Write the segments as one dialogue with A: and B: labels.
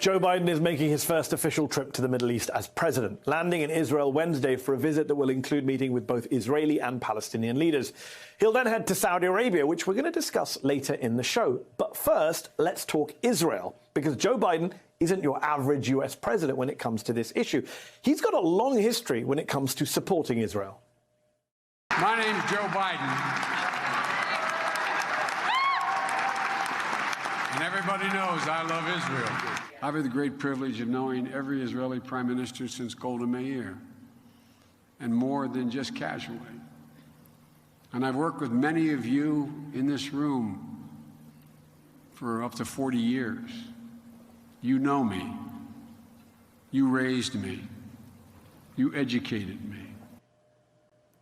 A: Joe Biden is making his first official trip to the Middle East as president, landing in Israel Wednesday for a visit that will include meeting with both Israeli and Palestinian leaders. He'll then head to Saudi Arabia, which we're going to discuss later in the show. But first, let's talk Israel, because Joe Biden isn't your average US president when it comes to this issue. He's got a long history when it comes to supporting Israel.
B: My name's Joe Biden. And everybody knows I love Israel. I've had the great privilege of knowing every Israeli prime minister since Golda Meir, and more than just casually. And I've worked with many of you in this room for up to 40 years. You know me. You raised me. You educated me.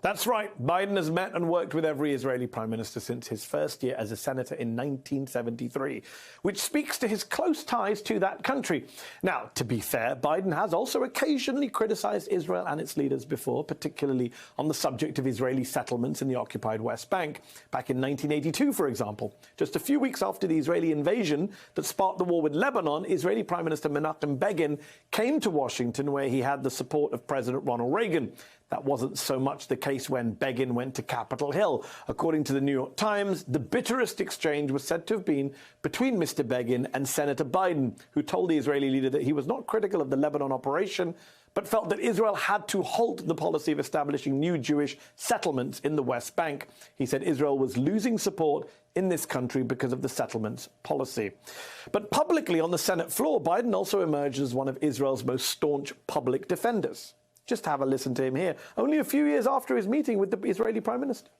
A: That's right. Biden has met and worked with every Israeli prime minister since his first year as a senator in 1973, which speaks to his close ties to that country. Now, to be fair, Biden has also occasionally criticized Israel and its leaders before, particularly on the subject of Israeli settlements in the occupied West Bank. Back in 1982, for example, just a few weeks after the Israeli invasion that sparked the war with Lebanon, Israeli Prime Minister Menachem Begin came to Washington, where he had the support of President Ronald Reagan. That wasn't so much the case when Begin went to Capitol Hill. According to the New York Times, the bitterest exchange was said to have been between Mr. Begin and Senator Biden, who told the Israeli leader that he was not critical of the Lebanon operation, but felt that Israel had to halt the policy of establishing new Jewish settlements in the West Bank. He said Israel was losing support in this country because of the settlements policy. But publicly on the Senate floor, Biden also emerged as one of Israel's most staunch public defenders. Just have a listen to him here, only a few years after his meeting with the Israeli Prime Minister.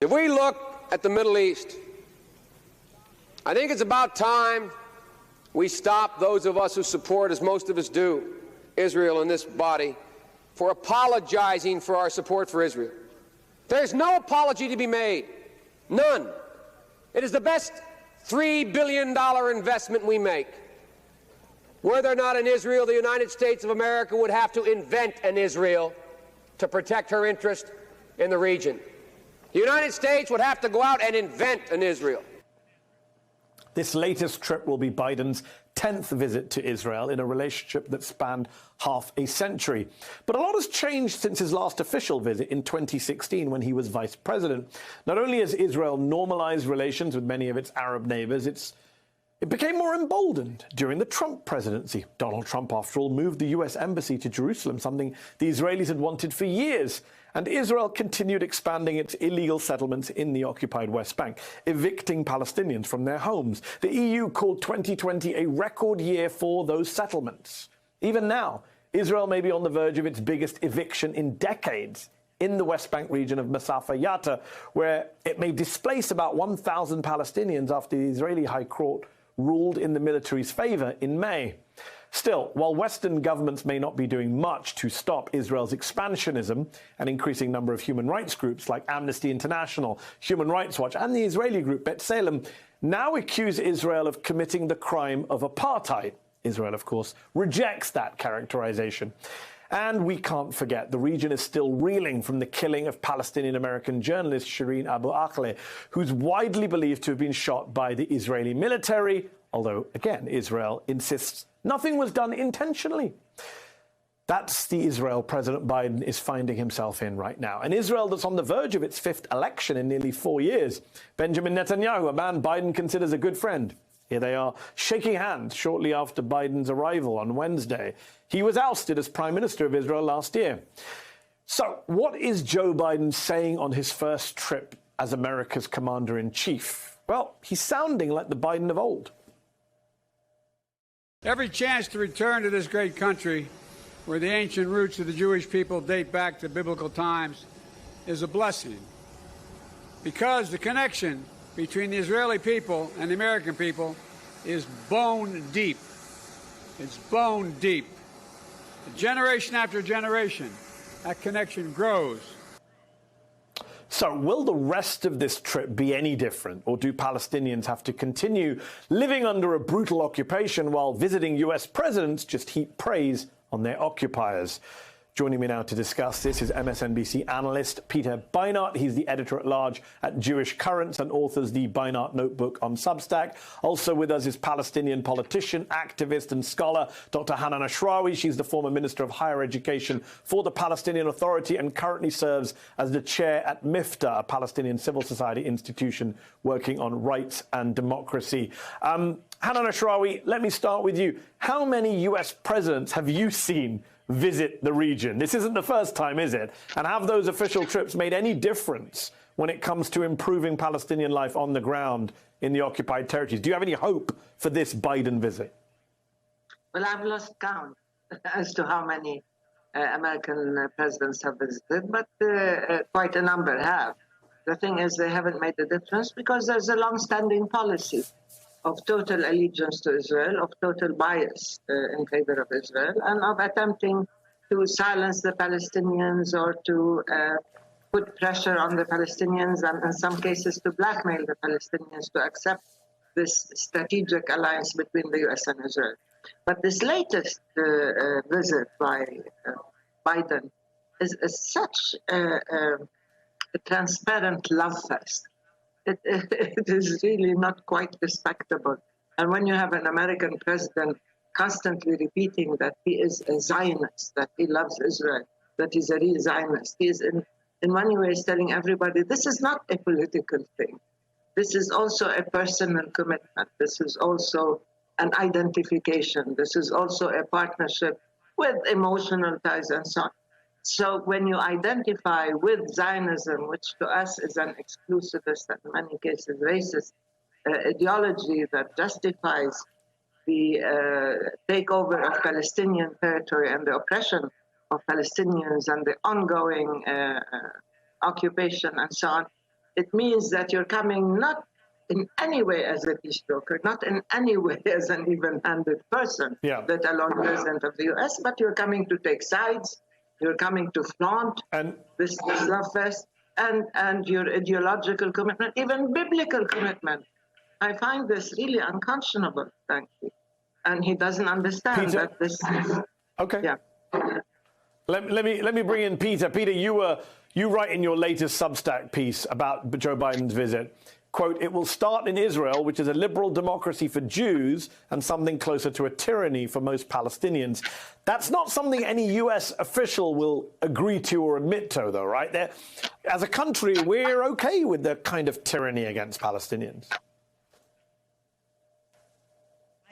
C: If we look at the Middle East, I think it's about time we stop, those of us who support, as most of us do, Israel in this body, for apologizing for our support for Israel. There's no apology to be made. None. It is the best $3 billion investment we make. Were there not an Israel, the United States of America would have to invent an Israel to protect her interest in the region. The United States would have to go out and invent an Israel.
A: This latest trip will be Biden's 10th visit to Israel in a relationship that spanned half a century. But a lot has changed since his last official visit in 2016 when he was vice president. Not only has Israel normalized relations with many of its Arab neighbors, it became more emboldened during the Trump presidency. Donald Trump, after all, moved the U.S. embassy to Jerusalem, something the Israelis had wanted for years. And Israel continued expanding its illegal settlements in the occupied West Bank, evicting Palestinians from their homes. The EU called 2020 a record year for those settlements. Even now, Israel may be on the verge of its biggest eviction in decades in the West Bank region of Masafa Yatta, where it may displace about 1,000 Palestinians after the Israeli High Court ruled in the military's favor in May. Still, while Western governments may not be doing much to stop Israel's expansionism, an increasing number of human rights groups like Amnesty International, Human Rights Watch, and the Israeli group B'Tselem now accuse Israel of committing the crime of apartheid. Israel, of course, rejects that characterization. And we can't forget, the region is still reeling from the killing of Palestinian-American journalist Shireen Abu Akleh, who's widely believed to have been shot by the Israeli military, although, again, Israel insists nothing was done intentionally. That's the Israel President Biden is finding himself in right now. An Israel that's on the verge of its fifth election in nearly 4 years. Benjamin Netanyahu, a man Biden considers a good friend. Here they are, shaking hands shortly after Biden's arrival on Wednesday. He was ousted as Prime Minister of Israel last year. So, what is Joe Biden saying on his first trip as America's Commander-in-Chief? Well, he's sounding like the Biden of old.
B: Every chance to return to this great country, where the ancient roots of the Jewish people date back to biblical times, is a blessing. Because the connection between the Israeli people and the American people is bone deep. It's bone deep. Generation after generation, that connection grows.
A: So will the rest of this trip be any different, or do Palestinians have to continue living under a brutal occupation while visiting US presidents just heap praise on their occupiers? Joining me now to discuss this is MSNBC analyst Peter Beinart. He's the editor-at-large at Jewish Currents and authors the Beinart Notebook on Substack. Also with us is Palestinian politician, activist and scholar Dr. Hanan Ashrawi. She's the former Minister of Higher Education for the Palestinian Authority and currently serves as the chair at MIFTA, a Palestinian civil society institution working on rights and democracy. Hanan Ashrawi, let me start with you. How many US presidents have you seen visit the region? This isn't the first time, is it? And have those official trips made any difference when it comes to improving Palestinian life on the ground in the occupied territories? Do you have any hope for this Biden visit?
D: Well, I've lost count as to how many American presidents have visited, but quite a number have. The thing is, they haven't made a difference because there's a long-standing policy of total allegiance to Israel, of total bias in favor of Israel, and of attempting to silence the Palestinians or to put pressure on the Palestinians and in some cases to blackmail the Palestinians to accept this strategic alliance between the US and Israel. But this latest visit by Biden is such a transparent love fest. It is really not quite respectable. And when you have an American president constantly repeating that he is a Zionist, that he loves Israel, that he's a real Zionist, he is in many ways telling everybody this is not a political thing. This is also a personal commitment. This is also an identification. This is also a partnership with emotional ties and so on. So when you identify with Zionism, which to us is an exclusivist and in many cases racist ideology that justifies the takeover of Palestinian territory and the oppression of Palestinians and the ongoing occupation and so on, it means that you're coming not in any way as a peace broker, not in any way as an even-handed person, let alone president of the US, but you're coming to take sides. You're coming to flaunt this love fest and your ideological commitment, even biblical commitment. I find this really unconscionable, frankly. And he doesn't understand Peter, that this is...
A: Okay.
D: Yeah.
A: Let me bring in Peter. Peter, you write in your latest Substack piece about Joe Biden's visit, quote, "It will start in Israel, which is a liberal democracy for Jews and something closer to a tyranny for most Palestinians." That's not something any US official will agree to or admit to, though, right? As a country, we're okay with the kind of tyranny against Palestinians.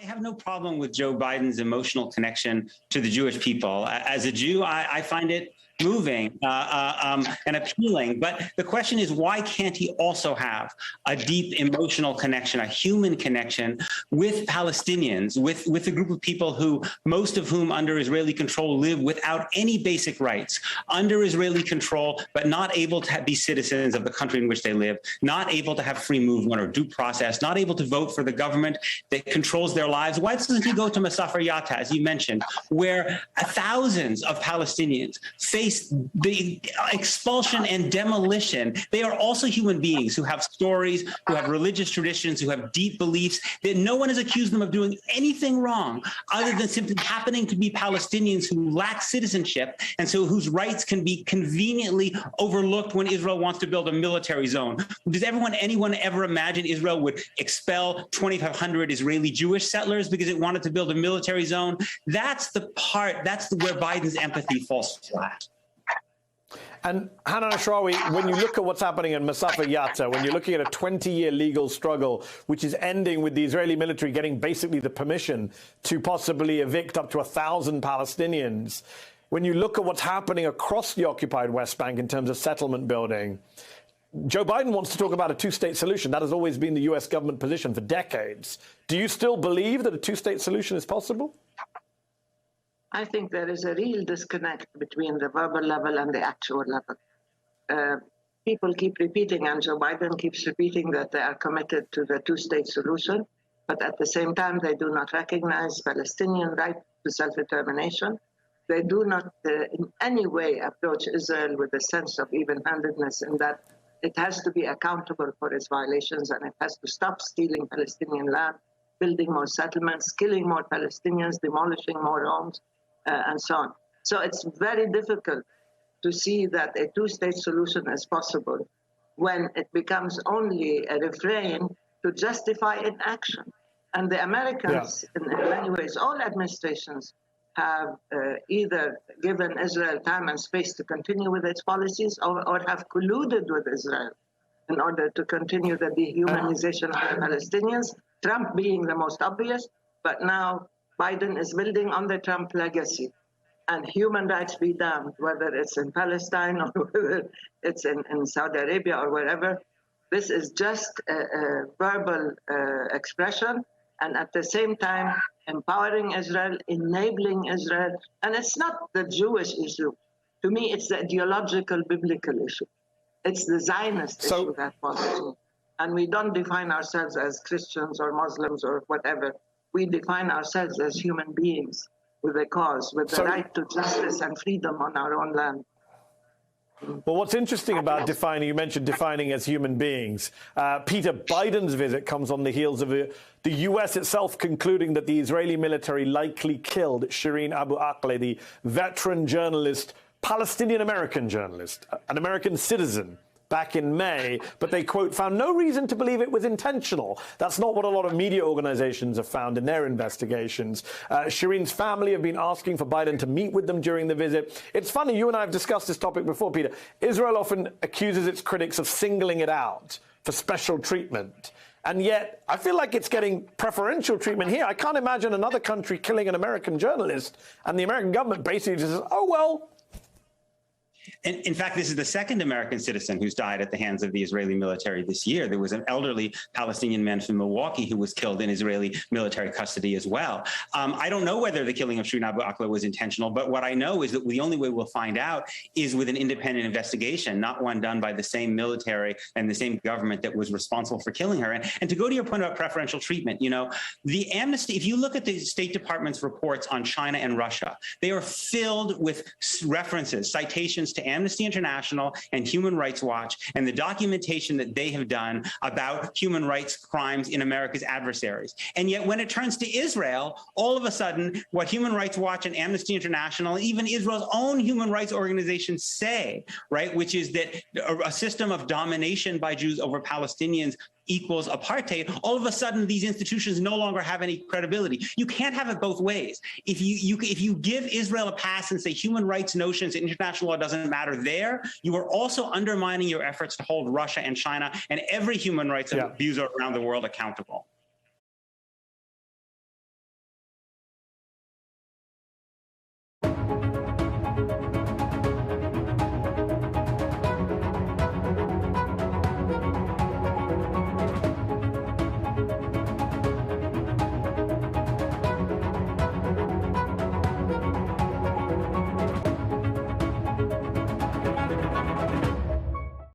E: I have no problem with Joe Biden's emotional connection to the Jewish people. As a Jew, I find it moving and appealing. But the question is, why can't he also have a deep emotional connection, a human connection with Palestinians, with a group of people who, most of whom under Israeli control live without any basic rights, under Israeli control, but not able to be citizens of the country in which they live, not able to have free movement or due process, not able to vote for the government that controls their lives? Why doesn't he go to Masafer Yatta, as you mentioned, where thousands of Palestinians face the expulsion and demolition? They are also human beings who have stories, who have religious traditions, who have deep beliefs, that no one has accused them of doing anything wrong other than simply happening to be Palestinians who lack citizenship and so whose rights can be conveniently overlooked when Israel wants to build a military zone. Does anyone ever imagine Israel would expel 2,500 Israeli Jewish settlers because it wanted to build a military zone? That's the part, that's where Biden's empathy falls flat.
A: And Hanan Ashrawi, when you look at what's happening in Masafer Yatta, when you're looking at a 20-year legal struggle, which is ending with the Israeli military getting basically the permission to possibly evict up to 1,000 Palestinians, when you look at what's happening across the occupied West Bank in terms of settlement building, Joe Biden wants to talk about a two-state solution. That has always been the U.S. government position for decades. Do you still believe that a two-state solution is possible?
D: I think there is a real disconnect between the verbal level and the actual level. People keep repeating, and Joe Biden keeps repeating, that they are committed to the two-state solution, but at the same time, they do not recognize Palestinian right to self-determination. They do not in any way approach Israel with a sense of even-handedness in that it has to be accountable for its violations and it has to stop stealing Palestinian land, building more settlements, killing more Palestinians, demolishing more homes, and so on. So it's very difficult to see that a two-state solution is possible when it becomes only a refrain to justify inaction. And the Americans, in many ways, all administrations have either given Israel time and space to continue with its policies or have colluded with Israel in order to continue the dehumanization of the Palestinians, Trump being the most obvious, but now Biden is building on the Trump legacy. And human rights be damned, whether it's in Palestine or whether it's in Saudi Arabia or wherever. This is just a verbal expression, and at the same time, empowering Israel, enabling Israel. And it's not the Jewish issue. To me, it's the ideological, biblical issue. It's the Zionist issue that bothers me. And we don't define ourselves as Christians or Muslims or whatever. We define ourselves as human beings with a cause, with the right to justice and freedom on our own land.
A: Well, what's interesting about defining, you mentioned defining as human beings. Peter, Biden's visit comes on the heels of the U.S. itself concluding that the Israeli military likely killed Shireen Abu Akleh, the veteran journalist, Palestinian-American journalist, an American citizen, back in May, but they, quote, found no reason to believe it was intentional. That's not what a lot of media organizations have found in their investigations. Shireen's family have been asking for Biden to meet with them during the visit. It's funny, you and I have discussed this topic before, Peter. Israel often accuses its critics of singling it out for special treatment. And yet, I feel like it's getting preferential treatment here. I can't imagine another country killing an American journalist and the American government basically just says, oh, well.
E: In fact, this is the second American citizen who's died at the hands of the Israeli military this year. There was an elderly Palestinian man from Milwaukee who was killed in Israeli military custody as well. I don't know whether the killing of Shireen Abu Akleh was intentional, but what I know is that the only way we'll find out is with an independent investigation, not one done by the same military and the same government that was responsible for killing her. And to go to your point about preferential treatment, you know, the amnesty, if you look at the State Department's reports on China and Russia, they are filled with references, citations to Amnesty International and Human Rights Watch and the documentation that they have done about human rights crimes in America's adversaries. And yet when it turns to Israel, all of a sudden, what Human Rights Watch and Amnesty International, even Israel's own human rights organizations say, right, which is that a system of domination by Jews over Palestinians equals apartheid, all of a sudden these institutions no longer have any credibility. You can't have it both ways. If you give Israel a pass and say human rights notions and international law doesn't matter there, you are also undermining your efforts to hold Russia and China and every human rights abuser around the world accountable.